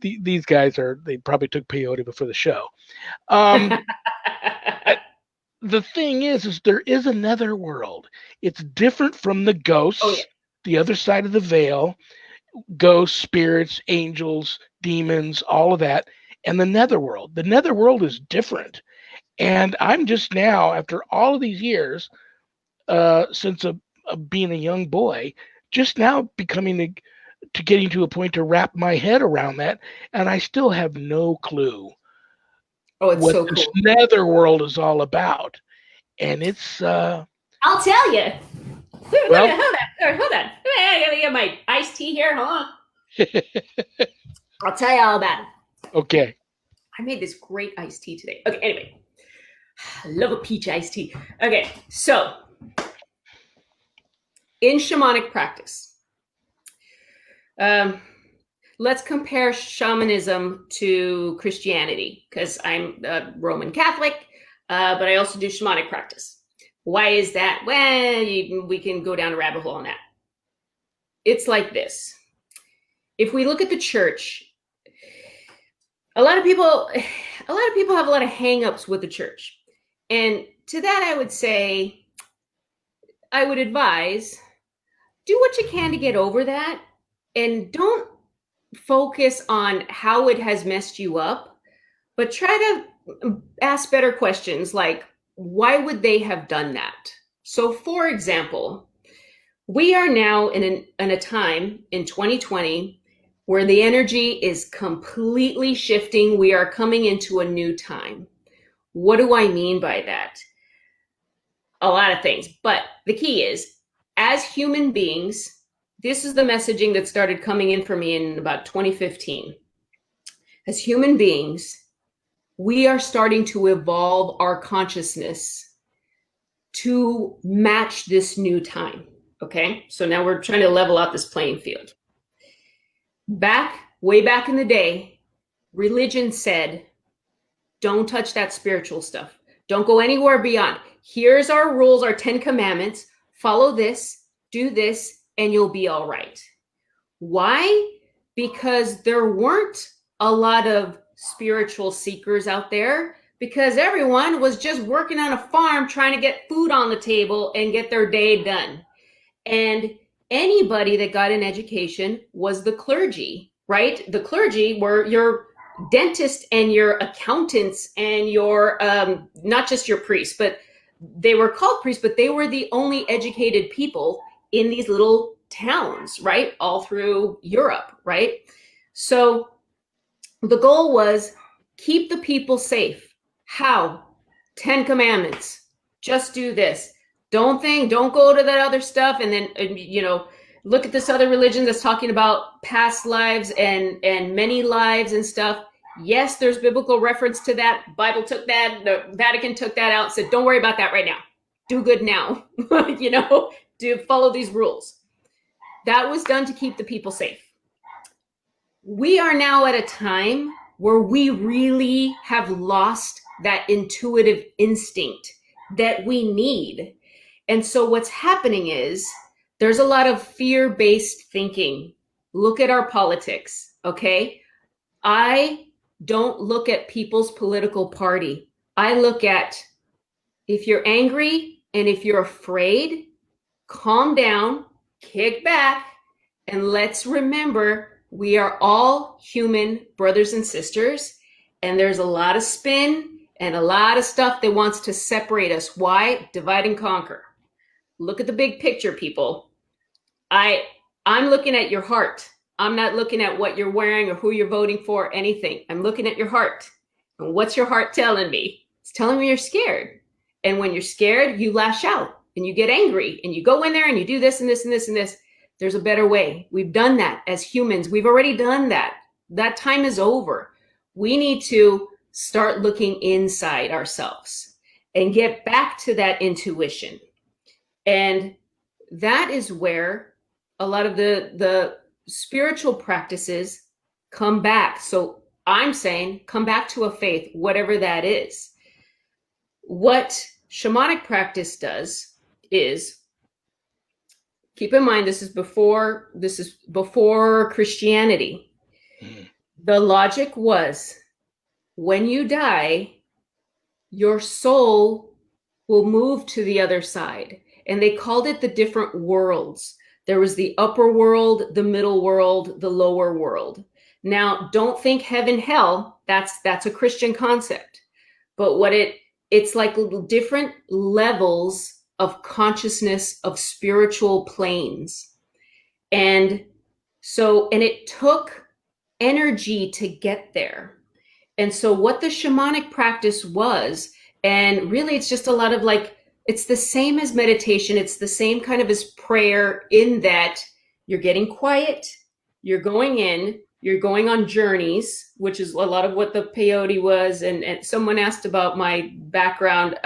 these guys they probably took peyote before the show. The thing is there is a netherworld. It's different from the ghosts, Oh, yeah. the other side of the veil, ghosts, spirits, angels, demons, all of that, and the netherworld. The netherworld is different. And I'm just now, after all of these years, since being a young boy, just now getting to a point to wrap my head around that, and I still have no clue it's what so this cool. netherworld is all about. And it's I'll tell you. Well, hold on. I gotta get my iced tea here. Hold on. I'll tell you all about it. Okay. I made this great iced tea today. Okay, anyway. I love a peach iced tea. Okay, so in shamanic practice, let's compare shamanism to Christianity, because I'm a Roman Catholic, but I also do shamanic practice. Why is that? Well, we can go down a rabbit hole on that. It's like this. If we look at the church, a lot of people have a lot of hang-ups with the church. And to that, I would advise, do what you can to get over that, and don't focus on how it has messed you up, but try to ask better questions like, why would they have done that? So, for example, we are now in a time in 2020 where the energy is completely shifting. We are coming into a new time. What do I mean by that? A lot of things, but the key is, as human beings, this is the messaging that started coming in for me in about 2015. As human beings, we are starting to evolve our consciousness to match this new time. Okay, so now we're trying to level out this playing field. Way back in the day, religion said, don't touch that spiritual stuff. Don't go anywhere beyond. Here's our rules, our 10 commandments. Follow this, do this, and you'll be all right. Why? Because there weren't a lot of spiritual seekers out there, because everyone was just working on a farm trying to get food on the table and get their day done. And anybody that got an education was the clergy, right? The clergy were your dentist and your accountants and your, not just your priests, but they were called priests, but they were the only educated people in these little towns, right? All through Europe, right? So the goal was keep the people safe. How? 10 commandments. Just do this. Don't go to that other stuff. And then, look at this other religion that's talking about past lives and many lives and stuff. Yes, there's biblical reference to that. Bible took that. The Vatican took that out and said, don't worry about that right now. Do good now. Do follow these rules. That was done to keep the people safe. We are now at a time where we really have lost that intuitive instinct that we need. And so what's happening is there's a lot of fear-based thinking. Look at our politics, okay? I don't look at people's political party. I look at, if you're angry and if you're afraid, calm down, kick back, and let's remember we are all human brothers and sisters, and there's a lot of spin and a lot of stuff that wants to separate us. Why? Divide and conquer. Look at the big picture, people. I'm looking at your heart. I'm not looking at what you're wearing or who you're voting for, anything. I'm looking at your heart. And what's your heart telling me? It's telling me you're scared. And when you're scared, you lash out and you get angry and you go in there and you do this and this and this and this. There's a better way. We've done that as humans. We've already done that. That time is over. We need to start looking inside ourselves and get back to that intuition. And that is where a lot of the spiritual practices come back. So I'm saying come back to a faith, whatever that is. What shamanic practice does is, keep in mind, this is before Christianity. Mhm. The logic was, when you die, your soul will move to the other side. And they called it the different worlds. There was the upper world, the middle world, the lower world. Now, don't think heaven, hell. That's a Christian concept. But it's like different levels of consciousness, of spiritual planes. And it took energy to get there. And so what the shamanic practice was, and really it's just a lot of it's the same as meditation. It's the same kind of as prayer, in that you're getting quiet, you're going in, you're going on journeys, which is a lot of what the peyote was. And someone asked about my background.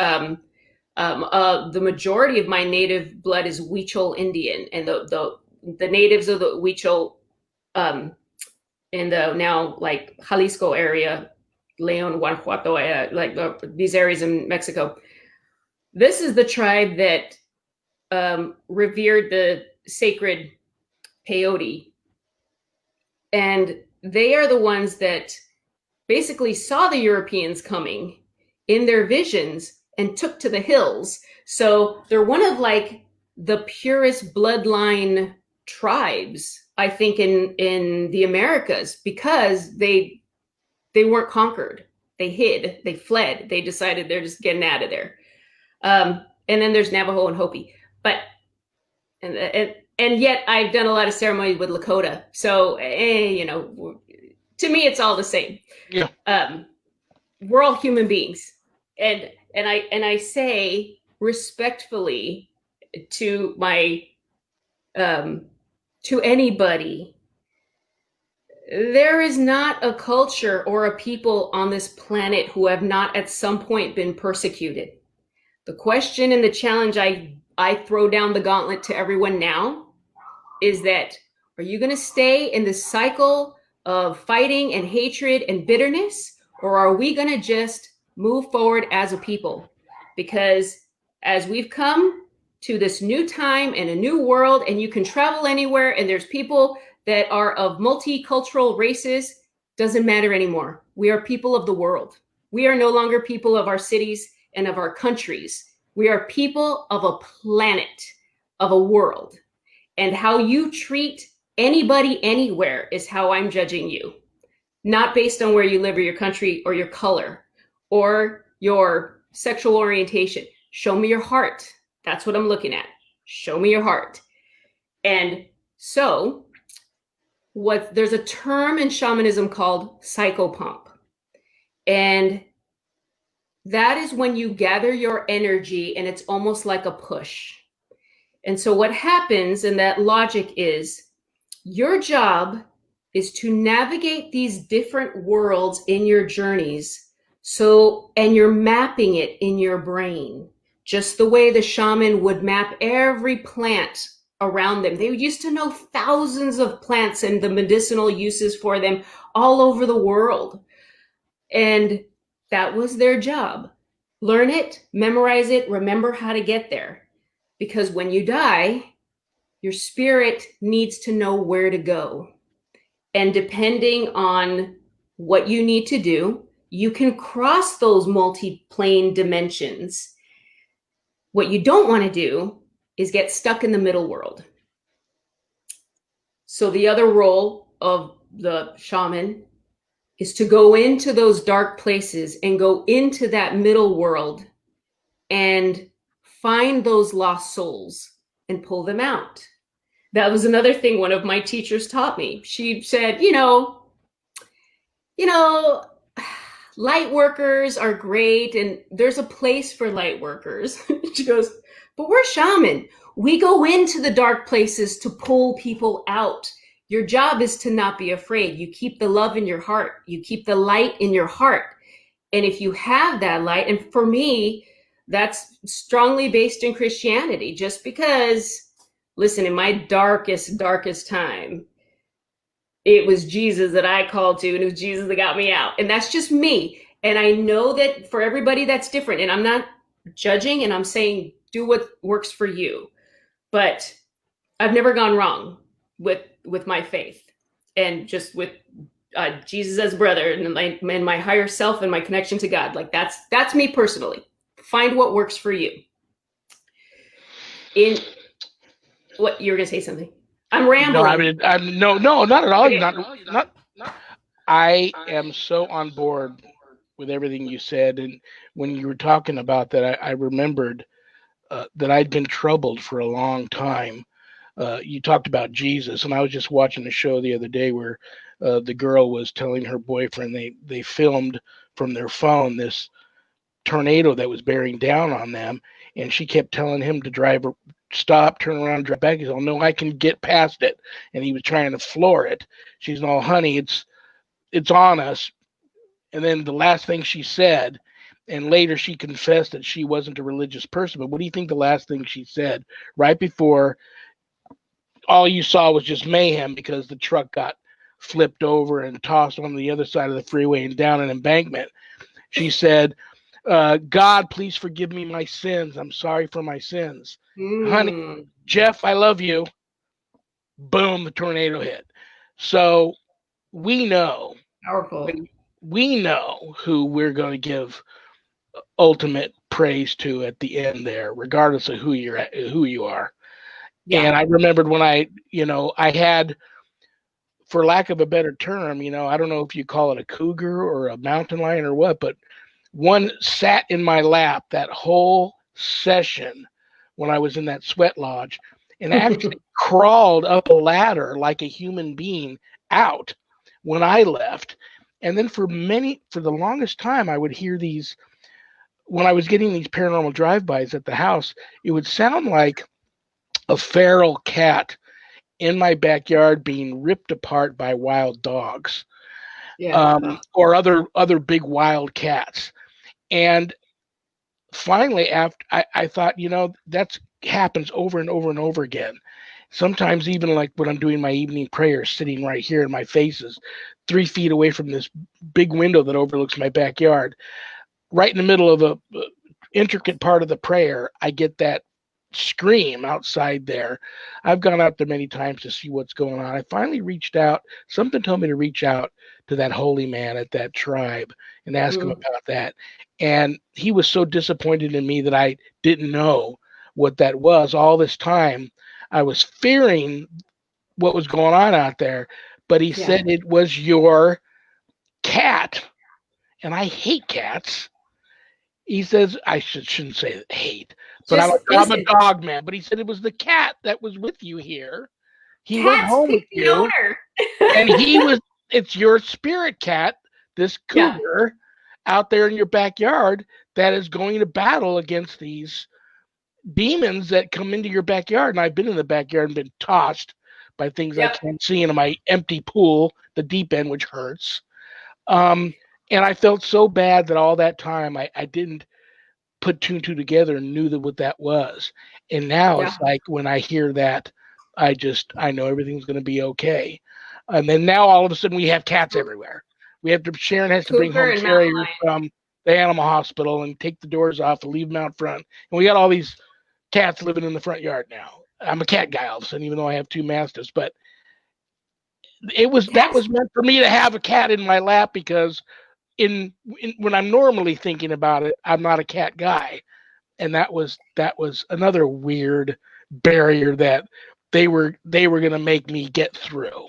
The majority of my native blood is Huichol Indian, and the natives of the Huichol, in the now like Jalisco area, Leon, Guanajuato, these areas in Mexico. This is the tribe that revered the sacred peyote. And they are the ones that basically saw the Europeans coming in their visions and took to the hills. So they're one of the purest bloodline tribes, I think, in the Americas, because they weren't conquered. They hid, they fled, they decided they're just getting out of there. And then there's Navajo and Hopi. But and yet I've done a lot of ceremonies with Lakota. So, to me, it's all the same. Yeah. We're all human beings. And I say respectfully to my, to anybody, there is not a culture or a people on this planet who have not at some point been persecuted. The question and the challenge I throw down the gauntlet to everyone now is that, are you going to stay in this cycle of fighting and hatred and bitterness, or are we going to just move forward as a people? Because as we've come to this new time and a new world, and you can travel anywhere, and there's people that are of multicultural races, doesn't matter anymore. We are people of the world. We are no longer people of our cities and of our countries. We are people of a planet, of a world. And how you treat anybody anywhere is how I'm judging you. Not based on where you live or your country or your color or your sexual orientation. Show me your heart. That's what I'm looking at. Show me your heart. And so there's a term in shamanism called psychopomp. And that is when you gather your energy and it's almost like a push. And so what happens in that logic is, your job is to navigate these different worlds in your journeys. And you're mapping it in your brain, just the way the shaman would map every plant around them. They used to know thousands of plants and the medicinal uses for them all over the world. And that was their job. Learn it, memorize it, remember how to get there. Because when you die, your spirit needs to know where to go. And depending on what you need to do, you can cross those multi-plane dimensions. What you don't want to do is get stuck in the middle world. So the other role of the shaman is to go into those dark places and go into that middle world and find those lost souls and pull them out. That was another thing one of my teachers taught me. She said, light workers are great and there's a place for light workers. She goes, but we're shaman. We go into the dark places to pull people out. Your job is to not be afraid. You keep the love in your heart. You keep the light in your heart. And if you have that light, and for me, that's strongly based in Christianity, just because listen, in my darkest time, it was Jesus that I called to, and it was Jesus that got me out. And that's just me. And I know that for everybody that's different. And I'm not judging, and I'm saying do what works for you. But I've never gone wrong with my faith, and just with Jesus as brother, and my higher self, and my connection to God. Like that's me personally. Find what works for you. In what you were gonna say something? I'm rambling. No, I mean, no, not at all. Okay. Not. I am so on board with everything you said, and when you were talking about that, I remembered that I'd been troubled for a long time. You talked about Jesus, and I was just watching a show the other day where the girl was telling her boyfriend they filmed from their phone this tornado that was bearing down on them, and she kept telling him to stop, turn around, drive back. He's all, no, I can get past it, and he was trying to floor it. She's all, honey, it's on us. And then the last thing she said, and later she confessed that she wasn't a religious person. But what do you think the last thing she said right before all you saw was just mayhem because the truck got flipped over and tossed on the other side of the freeway and down an embankment? She said, God, please forgive me my sins. I'm sorry for my sins. Honey, Jeff, I love you. Boom, the tornado hit. So we know. Powerful. We know who we're going to give ultimate praise to at the end there, regardless of who you are. Yeah. And I remembered when I had, for lack of a better term, I don't know if you call it a cougar or a mountain lion or what, but one sat in my lap that whole session when I was in that sweat lodge, and actually crawled up a ladder like a human being out when I left. And then for the longest time, I would hear these, when I was getting these paranormal drive-bys at the house, it would sound like a feral cat in my backyard being ripped apart by wild dogs, or other big wild cats. And finally, after I thought, that happens over and over and over again. Sometimes even like when I'm doing my evening prayer, sitting right here, and my face is 3 feet away from this big window that overlooks my backyard, right in the middle of a intricate part of the prayer, I get that scream outside there. I've gone out there many times to see what's going on. I finally reached out. Something told me to reach out to that holy man at that tribe and ask him about that. And he was so disappointed in me that I didn't know what that was. All this time, I was fearing what was going on out there, but he said it was your cat. And I hate cats. He says, I shouldn't say hate, but I'm a dog man. But he said it was the cat that was with you here. He went home with you, and it's your spirit cat, this cougar, out there in your backyard that is going to battle against these demons that come into your backyard. And I've been in the backyard and been tossed by things I can't see into my empty pool, the deep end, which hurts. And I felt so bad that all that time I didn't put two and two together and knew what that was. And now it's like when I hear that, I know everything's going to be okay. And then now all of a sudden we have cats everywhere. Sharon has to bring home carriers from the animal hospital and take the doors off and leave them out front. And we got all these cats living in the front yard now. I'm a cat guy all of a sudden, even though I have 2 mastiffs, but that was meant for me to have a cat in my lap, because when I'm normally thinking about it, I'm not a cat guy. And that was another weird barrier that they were going to make me get through.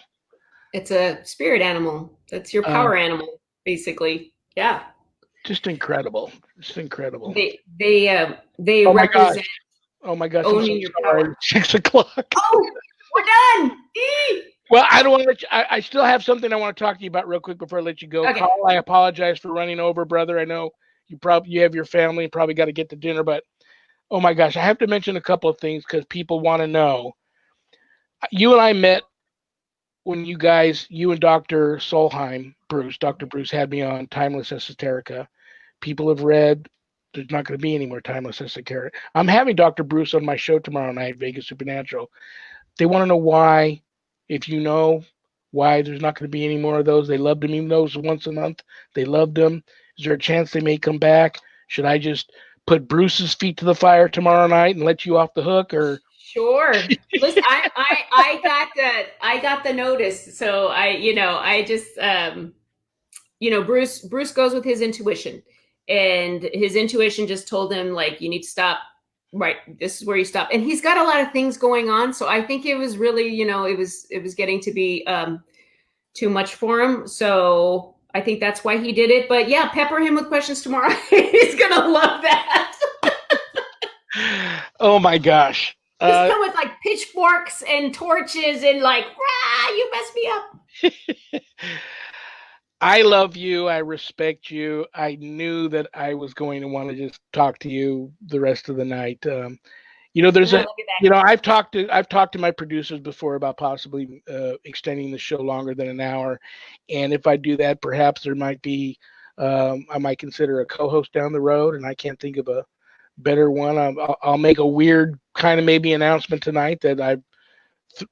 It's a spirit animal. That's your power animal, basically. Yeah. Just incredible. They represent. Oh my gosh. Owning your power. 6 o'clock. Oh, we're done. Well, I don't want to let you, I still have something I want to talk to you about real quick before I let you go. Okay. Carl, I apologize for running over, brother. I know you have your family and probably got to get to dinner, but oh my gosh, I have to mention a couple of things because people want to know. You and I met when you and Dr. Solheim, Dr. Bruce had me on Timeless Esoterica. People have read there's not going to be any more timeless esoteric. I'm having Dr. Bruce on my show tomorrow night, Vegas Supernatural. They want to know why, if you know why there's not going to be any more of those. They loved them, even though it was once a month. They loved them. Is there a chance they may come back? Should I just put Bruce's feet to the fire tomorrow night and let you off the hook, or? Sure. Listen, I got the notice. So I just Bruce goes with his intuition, and his intuition just told him, like, you need to stop. Right. This is where you stop. And he's got a lot of things going on. So I think it was really, it was getting to be too much for him. So I think that's why he did it. But yeah, pepper him with questions tomorrow. He's going to love that. Oh my gosh. Just come with like pitchforks and torches and like, you messed me up. I love you. I respect you. I knew that I was going to want to just talk to you the rest of the night. There's I've talked to my producers before about possibly extending the show longer than an hour. And if I do that, perhaps there might be, I might consider a co-host down the road, and I can't think of a better one. I'll make a weird kind of maybe announcement tonight that I've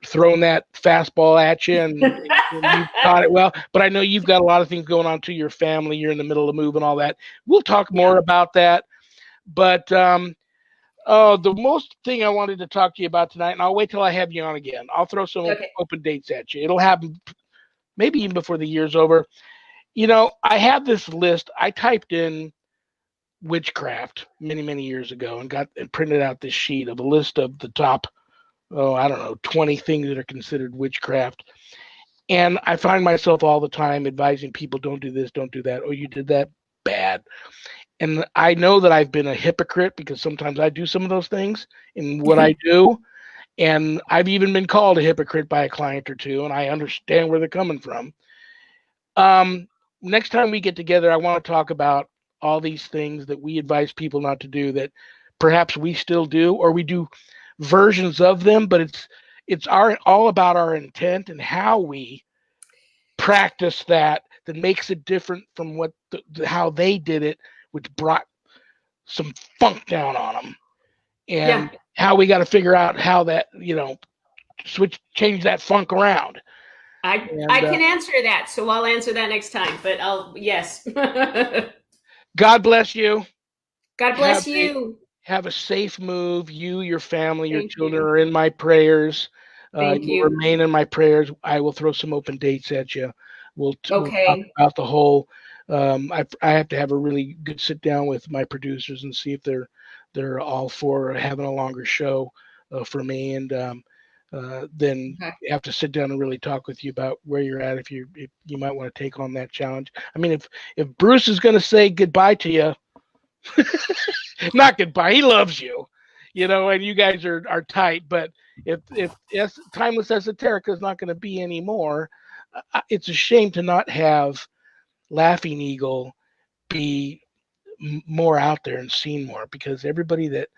thrown that fastball at you, and you caught it well. But I know you've got a lot of things going on to your family. You're in the middle of a move and all that. We'll talk more about that. But the most thing I wanted to talk to you about tonight, and I'll wait till I have you on again. I'll throw some open dates at you. It'll happen maybe even before the year's over. I have this list. I typed in witchcraft many, many years ago and printed out this sheet of a list of the top 20 things that are considered witchcraft. And I find myself all the time advising people, don't do this, don't do that. Oh, you did that? Bad. And I know that I've been a hypocrite because sometimes I do some of those things in what I do. And I've even been called a hypocrite by a client or two, and I understand where they're coming from. Next time we get together, I want to talk about all these things that we advise people not to do that perhaps we still do, or we do versions of them, but it's all about our intent and how we practice that makes it different from what how they did it, which brought some funk down on them, and how we got to figure out how that change that funk around. I can answer that, so I'll answer that next time. But yes. God bless you. God bless you. Have a safe move. You, your family, your children are in my prayers. You remain in my prayers. I will throw some open dates at you. We'll talk about the whole. I have to have a really good sit down with my producers and see if they're all for having a longer show for me, and then have to sit down and really talk with you about where you're at, if you might want to take on that challenge. I mean, if Bruce is going to say goodbye to you. Not goodbye. He loves you, and you guys are tight. But if Timeless Esoterica is not going to be anymore, it's a shame to not have Laughing Eagle be more out there and seen more, because everybody that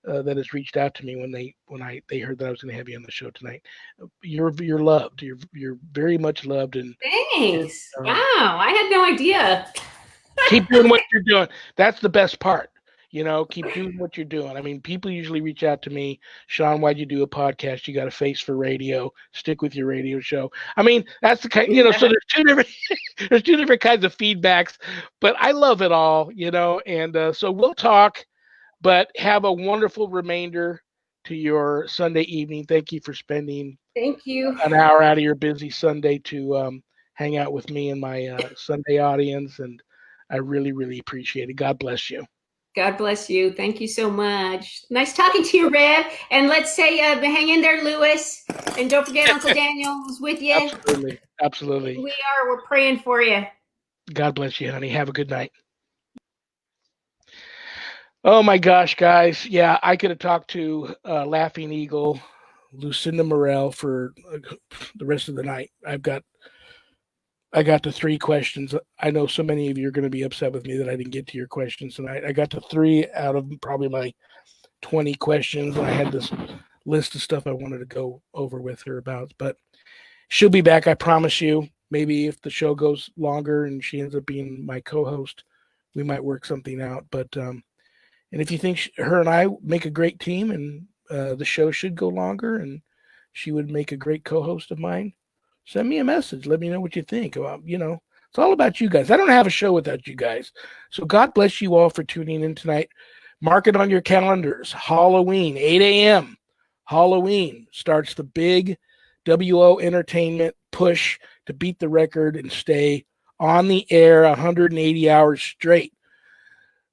has reached out to me when they heard that I was going to have you on the show tonight, you're loved. You're very much loved. And thanks. Wow, I had no idea. Keep doing what you're doing. That's the best part. Keep doing what you're doing. I mean, people usually reach out to me, Sean, why'd you do a podcast? You got a face for radio. Stick with your radio show. I mean, that's the kind, so there's two different kinds of feedbacks, but I love it all, and so we'll talk, but have a wonderful remainder to your Sunday evening. Thank you for spending an hour out of your busy Sunday to hang out with me and my Sunday audience. And I really, really appreciate it. God bless you. God bless you. Thank you so much. Nice talking to you, Rev. And let's say, hang in there, Lewis. And don't forget Uncle Daniel was with you. Absolutely. Absolutely. We're praying for you. God bless you, honey. Have a good night. Oh my gosh, guys. Yeah, I could have talked to Laughing Eagle, Lucinda Morel for the rest of the night. I got to 3 questions. I know so many of you are going to be upset with me that I didn't get to your questions tonight. I got to 3 out of probably my 20 questions. I had this list of stuff I wanted to go over with her about, but she'll be back. I promise you. Maybe if the show goes longer and she ends up being my co-host, we might work something out. But And if you think her and I make a great team and the show should go longer and she would make a great co-host of mine, send me a message. Let me know what you think. It's all about you guys. I don't have a show without you guys. So God bless you all for tuning in tonight. Mark it on your calendars. Halloween, 8 a.m. Halloween starts the big WO Entertainment push to beat the record and stay on the air 180 hours straight.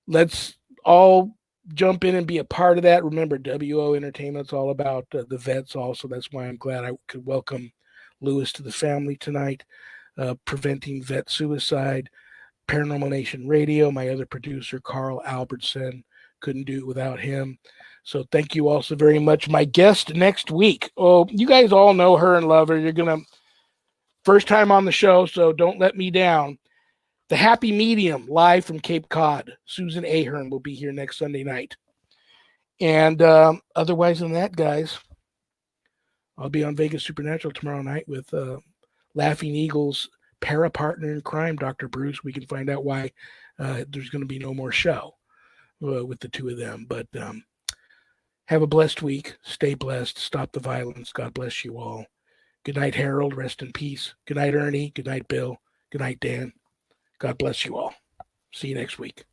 Let's all jump in and be a part of that. Remember, WO Entertainment's all about the vets also. That's why I'm glad I could welcome Lewis to the family tonight. Preventing vet suicide, Paranormal Nation Radio, my other producer, Carl Albertson. Couldn't do it without him. So thank you all so very much. My guest next week. Oh, you guys all know her and love her. You're going to, first time on the show, so don't let me down. The Happy Medium, live from Cape Cod. Susan Ahern will be here next Sunday night. And otherwise than that, guys, I'll be on Vegas Supernatural tomorrow night with Laughing Eagles para partner in crime, Dr. Bruce. We can find out why there's going to be no more show with the two of them. But have a blessed week. Stay blessed. Stop the violence. God bless you all. Good night, Harold. Rest in peace. Good night, Ernie. Good night, Bill. Good night, Dan. God bless you all. See you next week.